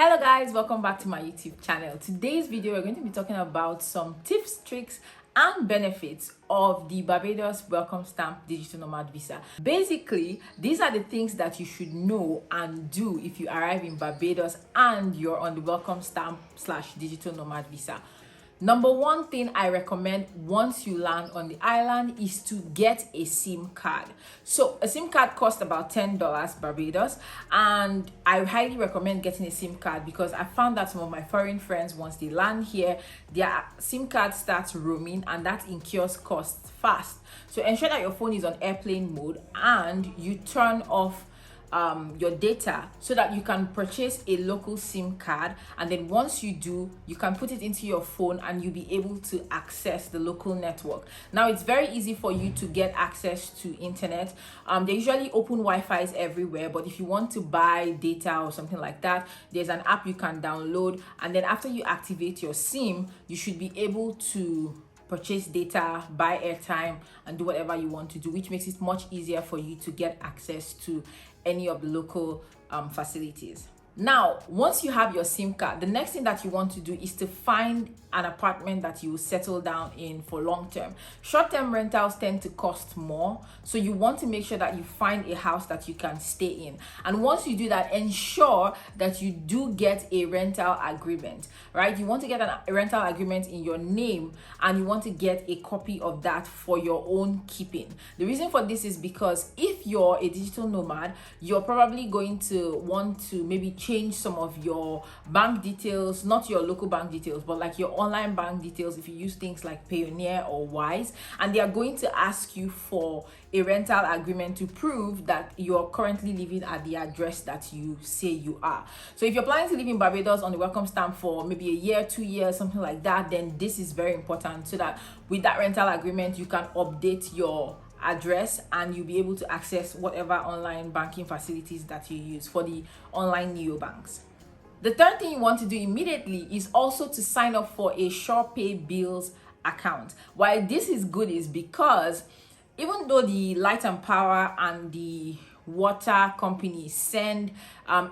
Hello guys, welcome back to my YouTube channel. Today's video we're going to be talking about some tips, tricks and benefits of the Barbados Welcome Stamp Digital Nomad Visa. Basically, these are the things that you should know and do if you arrive in Barbados and you're on the Welcome Stamp / Digital Nomad Visa. Number one thing I recommend once you land on the island is to get a SIM card. So a SIM card costs about $10 Barbados, and I highly recommend getting a SIM card because I found that some of my foreign friends, once they land here, their SIM card starts roaming, and that incurs costs fast. So ensure that your phone is on airplane mode and you turn off your data so that you can purchase a local SIM card, and then once you do, you can put it into your phone and you'll be able to access the local network. Now it's very easy for you to get access to internet. They usually open Wi-Fi's everywhere, but if you want to buy data or something like that, there's an app you can download, and then after you activate your SIM, you should be able to purchase data, buy airtime, and do whatever you want to do, which makes it much easier for you to get access to any of the local facilities. Now, once you have your SIM card, the next thing that you want to do is to find an apartment that you will settle down in for long term. Short-term rentals tend to cost more, so you want to make sure that you find a house that you can stay in. And once you do that, ensure that you do get a rental agreement, right? You want to get a rental agreement in your name, and you want to get a copy of that for your own keeping. The reason for this is because if you're a digital nomad, you're probably going to want to maybe change some of your bank details, not your local bank details, but like your online bank details if you use things like Payoneer or Wise, and they are going to ask you for a rental agreement to prove that you're currently living at the address that you say you are. So if you're planning to live in Barbados on the welcome stamp for maybe a year, 2 years, something like that, then this is very important, so that with that rental agreement you can update your address and you'll be able to access whatever online banking facilities that you use for the online neobanks. The third thing you want to do immediately is also to sign up for a SurePay bills account. Why this is good is because even though the light and power and the water companies send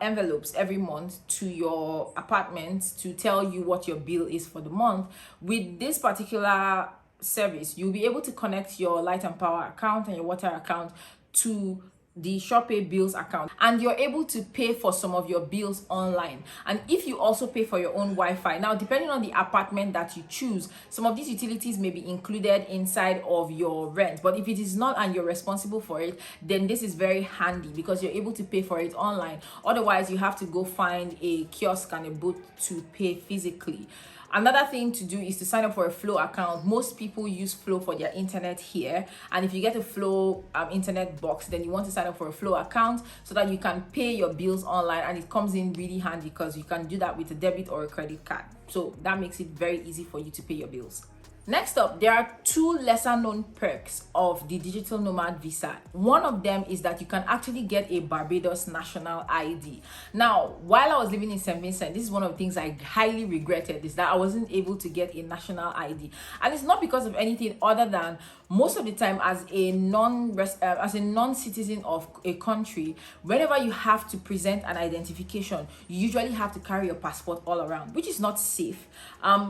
envelopes every month to your apartment to tell you what your bill is for the month, with this particular service you'll be able to connect your light and power account and your water account to the SurePay bills account, and you're able to pay for some of your bills online. And if you also pay for your own Wi-Fi, now depending on the apartment that you choose, some of these utilities may be included inside of your rent, but if it is not and you're responsible for it, then this is very handy because you're able to pay for it online. Otherwise you have to go find a kiosk and a booth to pay physically. Another thing to do is to sign up for a Flow account. Most people use Flow for their internet here, and if you get a Flow internet box, then you want to sign up for a Flow account so that you can pay your bills online, and it comes in really handy because you can do that with a debit or a credit card. So that makes it very easy for you to pay your bills. Next up, there are two lesser known perks of the Digital Nomad Visa. One of them is that you can actually get a Barbados national ID. Now, while I was living in St. Vincent, this is one of the things I highly regretted, is that I wasn't able to get a national ID. And it's not because of anything other than most of the time as a non-citizen of a country, whenever you have to present an identification, you usually have to carry your passport all around, which is not safe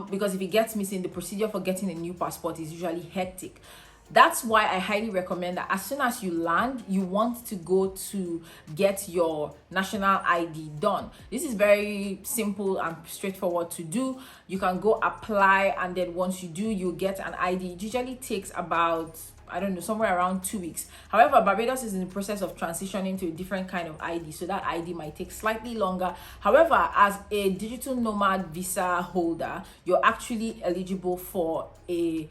because if it gets missing, the procedure for getting a new passport is usually hectic. That's why I highly recommend that as soon as you land, you want to go to get your national ID done. This is very simple and straightforward to do. You can go apply, and then once you do, you get an ID. It usually takes about, I don't know, somewhere around 2 weeks. However, Barbados is in the process of transitioning to a different kind of ID, so that ID might take slightly longer. However, as a digital nomad visa holder, you're actually eligible for a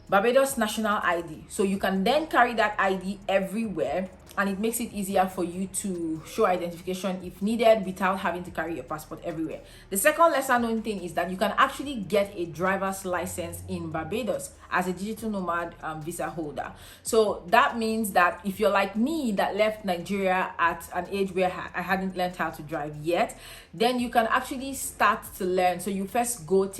Barbados national ID. So you can then carry that ID everywhere, and it makes it easier for you to show identification if needed without having to carry your passport everywhere. The second lesser known thing is that you can actually get a driver's license in Barbados as a digital nomad visa holder. So that means that if you're like me that left Nigeria at an age where I hadn't learned how to drive yet, then you can actually start to learn. So you first go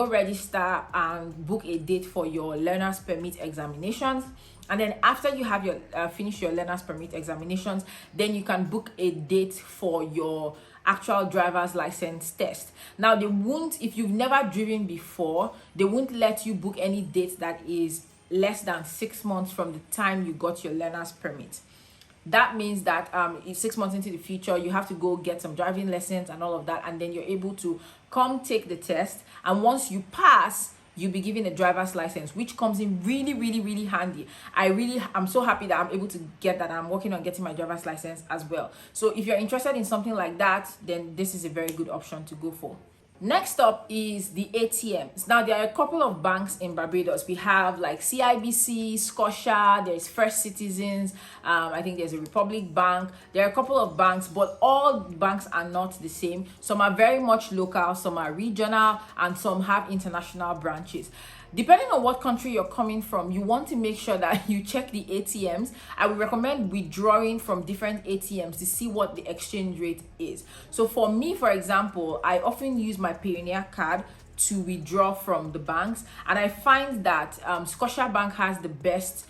register and book a date for your learner's permit examinations. And then after you have finish your learner's permit examinations, then you can book a date for your actual driver's license test. Now they won't, if you've never driven before, they won't let you book any date that is less than 6 months from the time you got your learner's permit. That means that it's 6 months into the future, you have to go get some driving lessons and all of that, and then you're able to come take the test. And once you pass, you'll be given a driver's license, which comes in really handy. I'm so happy that I'm able to get that. I'm working on getting my driver's license as well. So if you're interested in something like that, then this is a very good option to go for. Next up is the ATMs. Now, there are a couple of banks in Barbados. We have like CIBC, Scotia, there's First Citizens, I think there's a Republic Bank. There are a couple of banks, but all banks are not the same. Some are very much local, some are regional, and some have international branches. Depending on what country you're coming from, you want to make sure that you check the ATMs. I would recommend withdrawing from different ATMs to see what the exchange rate is. So for me, for example, I often use my Pioneer card to withdraw from the banks, and I find that Scotiabank has the best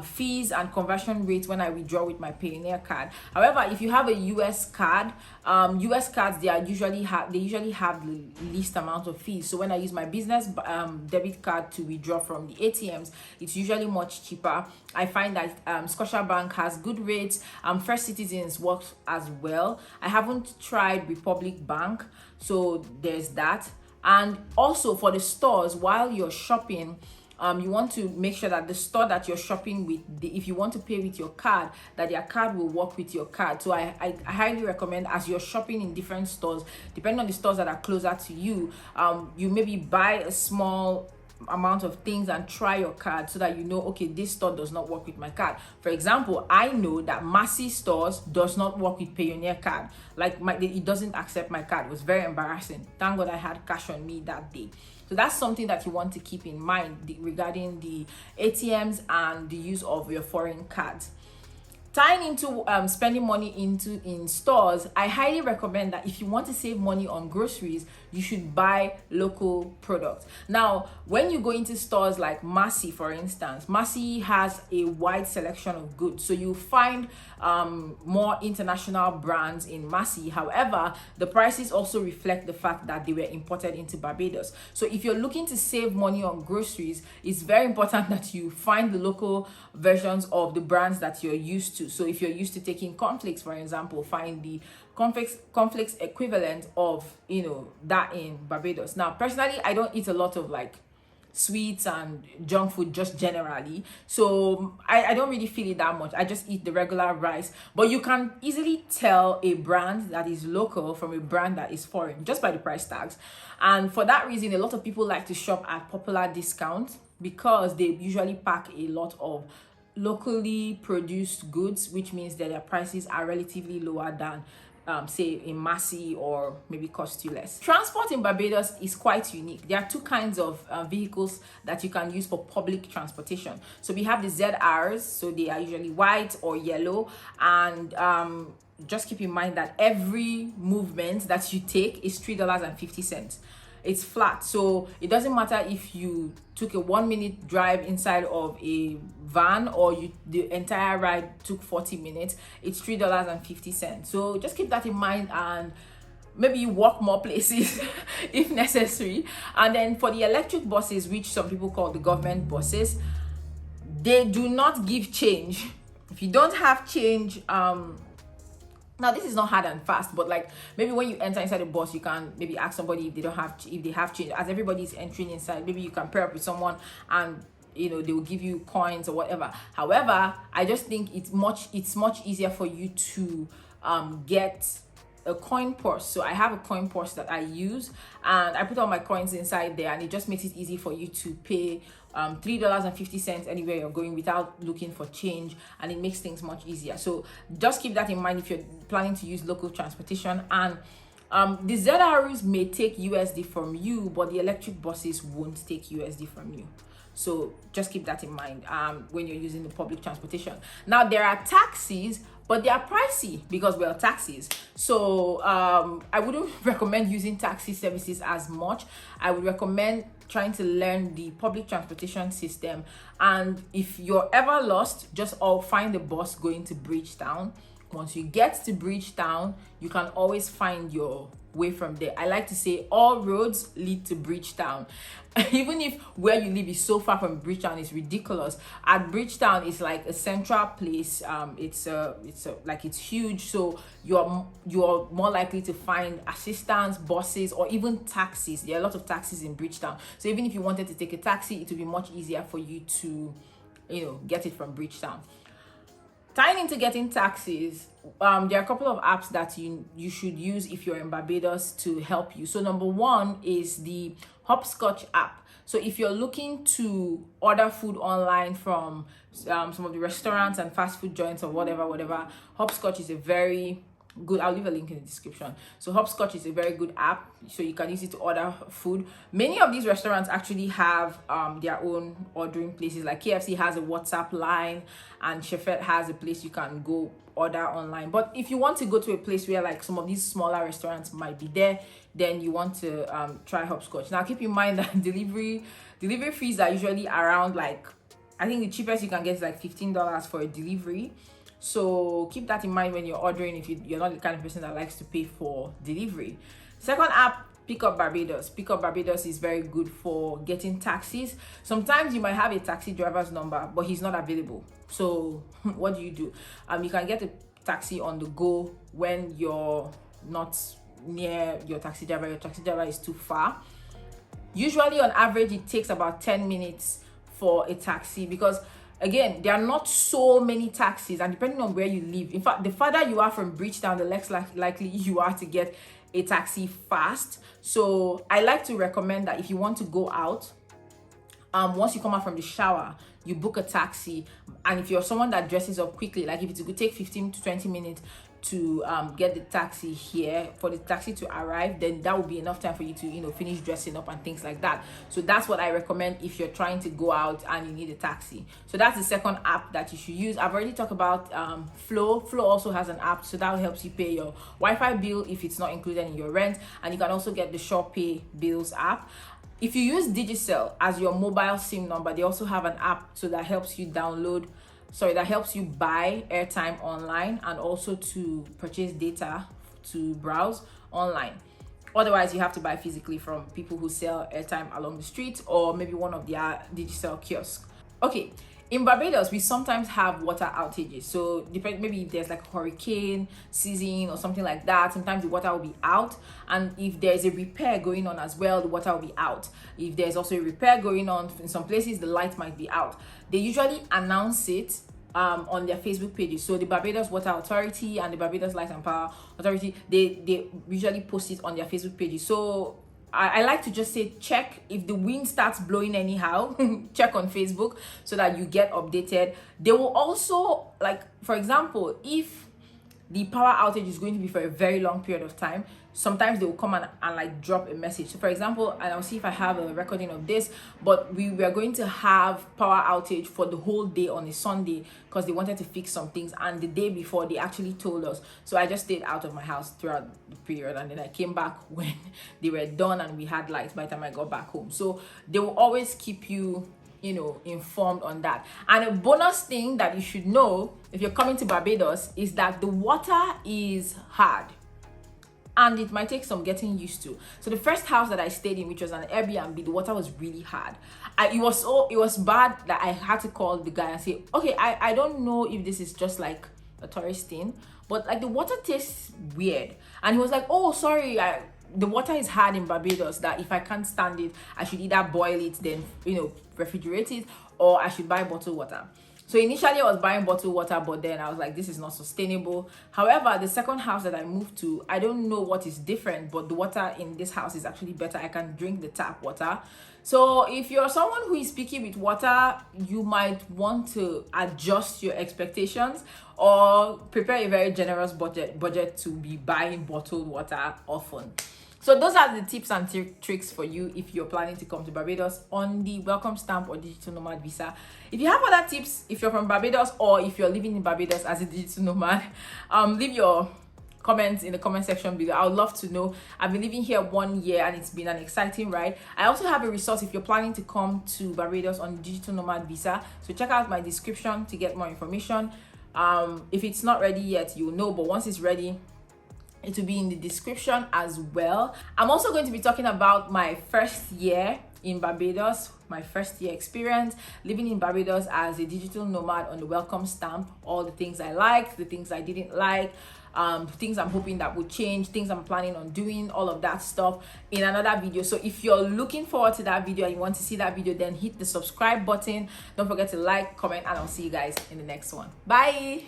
fees and conversion rates when I withdraw with my Pioneer card. However, if you have a US card, US cards, they usually have the least amount of fees. So when I use my business debit card to withdraw from the ATMs, it's usually much cheaper. I find that Scotiabank has good rates. First Citizens works as well. I haven't tried Republic Bank, so there's that. And also for the stores, while you're shopping, you want to make sure that the store that you're shopping with, if you want to pay with your card, that their card will work with your card. So I highly recommend, as you're shopping in different stores, depending on the stores that are closer to you, you maybe buy a small amount of things and try your card so that you know, okay, this store does not work with my card. For example, I know that Massy stores does not work with Pioneer card. Like it doesn't accept my card. It was very embarrassing. Thank God I had cash on me that day. So that's something that you want to keep in mind regarding the ATMs and the use of your foreign cards. Tying into spending money in stores, I highly recommend that if you want to save money on groceries, you should buy local products. Now, when you go into stores like Massy, for instance, Massy has a wide selection of goods, so you find more international brands in Massy. However, the prices also reflect the fact that they were imported into Barbados. So if you're looking to save money on groceries, it's very important that you find the local versions of the brands that you're used to. So if you're used to taking cornflakes, for example, find the cornflakes equivalent of, that in Barbados. Now, personally, I don't eat a lot of like sweets and junk food just generally, so I don't really feel it that much. I just eat the regular rice, but you can easily tell a brand that is local from a brand that is foreign just by the price tags. And for that reason, a lot of people like to shop at popular discounts because they usually pack a lot of locally produced goods, which means that their prices are relatively lower than say in Massy, or maybe cost you less. Transport in Barbados is quite unique. There are two kinds of vehicles that you can use for public transportation. So we have the ZRs, so they are usually white or yellow, and just keep in mind that every movement that you take is $3.50. It's flat, so it doesn't matter if you took a 1 minute drive inside of a van or the entire ride took 40 minutes. It's $3.50. So just keep that in mind, and maybe you walk more places if necessary. And then for the electric buses, which some people call the government buses, they do not give change. If you don't have change, now this is not hard and fast, but like maybe when you enter inside the bus, you can maybe ask somebody if they have change. As everybody's entering inside, maybe you can pair up with someone and they will give you coins or whatever. However, I just think it's much easier for you to get a coin purse. So I have a coin purse that I use, and I put all my coins inside there, and it just makes it easy for you to pay $3.50 anywhere you're going without looking for change, and it makes things much easier. So just keep that in mind if you're planning to use local transportation. And the ZRs may take USD from you, but the electric buses won't take USD from you. So just keep that in mind when you're using the public transportation. Now there are taxis, but they are pricey because we are taxis. So I wouldn't recommend using taxi services as much. I would recommend trying to learn the public transportation system. And if you're ever lost, just find a bus going to Bridgetown, Once you get to Bridgetown, you can always find your way from there. I like to say all roads lead to Bridgetown. Even if where you live is so far from Bridgetown, it's ridiculous. At Bridgetown, it's like a central place. It's huge, so you're more likely to find assistance, buses, or even taxis. There are a lot of taxis in Bridgetown, so even if you wanted to take a taxi, it would be much easier for you to, get it from Bridgetown. Tying into getting taxis, there are a couple of apps that you should use if you're in Barbados to help you. So number one is the Hopscotch app. So if you're looking to order food online from some of the restaurants and fast food joints or whatever, Hopscotch is a very good, I'll leave a link in the description. So Hopscotch is a very good app, so you can use it to order food. Many of these restaurants actually have their own ordering places. Like KFC has a WhatsApp line, and Chefette has a place you can go order online. But if you want to go to a place where like some of these smaller restaurants might be there, then you want to try Hopscotch. Now keep in mind that delivery fees are usually around, like, I think the cheapest you can get is like $15 for a delivery. So keep that in mind when you're ordering, if you're not the kind of person that likes to pay for delivery. Second app, Pickup Barbados. Pickup Barbados is very good for getting taxis. Sometimes you might have a taxi driver's number, but he's not available. So what do? You can get a taxi on the go when you're not near your taxi driver. Your taxi driver is too far. Usually on average, it takes about 10 minutes for a taxi, because again, there are not so many taxis, and depending on where you live, in fact, the farther you are from Bridgetown, the less likely you are to get a taxi fast. So I like to recommend that if you want to go out, once you come out from the shower, you book a taxi. And if you're someone that dresses up quickly, like if it could take 15 to 20 minutes to get the taxi here, for the taxi to arrive, then that would be enough time for you to finish dressing up and things like that. So that's what I recommend if you're trying to go out and you need a taxi. So that's the second app that you should use. I've already talked about Flow also has an app, so that helps you pay your Wi-Fi bill if it's not included in your rent, and you can also get the SurePay bills app. If you use Digicel as your mobile SIM number, they also have an app, so that helps you buy airtime online and also to purchase data to browse online. Otherwise, you have to buy physically from people who sell airtime along the street, or maybe one of their Digicel kiosks. Okay, in Barbados, we sometimes have water outages. So maybe if there's like a hurricane season or something like that, sometimes the water will be out. And if there's a repair going on as well, the water will be out. If there's also a repair going on, in some places, the light might be out. They usually announce it on their Facebook pages. So the Barbados Water Authority and the Barbados Light and Power Authority, they usually post it on their Facebook pages. So I like to just say, check if the wind starts blowing anyhow, check on Facebook so that you get updated. They will also, like, for example, if the power outage is going to be for a very long period of time, sometimes they will come and like drop a message. So for example, and I'll see if I have a recording of this, but we were going to have power outage for the whole day on a Sunday because they wanted to fix some things, and the day before they actually told us. So I just stayed out of my house throughout the period, and then I came back when they were done and we had lights by the time I got back home. So they will always keep you informed on that. And a bonus thing that you should know if you're coming to Barbados is that the water is hard, and it might take some getting used to. So the first house that I stayed in, which was an Airbnb, the water was really hard. It was bad that I had to call the guy and say, okay, I don't know if this is just like a tourist thing, but like the water tastes weird. And he was like, oh, sorry, the water is hard in Barbados, that if I can't stand it, I should either boil it, then refrigerate it, or I should buy bottled water. So initially I was buying bottled water, but then I was like, this is not sustainable. However, the second house that I moved to, I don't know what is different, but the water in this house is actually better. I can drink the tap water. So if you're someone who is picky with water, you might want to adjust your expectations or prepare a very generous budget to be buying bottled water often. So those are the tips and tricks for you if you're planning to come to Barbados on the Welcome Stamp or Digital Nomad visa. If you have other tips, if you're from Barbados or if you're living in Barbados as a digital nomad, leave your comments in the comment section below. I would love to know. I've been living here 1 year and it's been an exciting ride. I also have a resource if you're planning to come to Barbados on Digital Nomad visa. So check out my description to get more information. If it's not ready yet, you'll know, but once it's ready, it will be in the description as well. I'm also going to be talking about my first year in Barbados, my first year experience living in Barbados as a digital nomad on the welcome stamp, all the things I liked, the things I didn't like, things I'm hoping that would change, things I'm planning on doing, all of that stuff in another video. So if you're looking forward to that video and you want to see that video, then hit the subscribe button. Don't forget to like, comment, and I'll see you guys in the next one. Bye.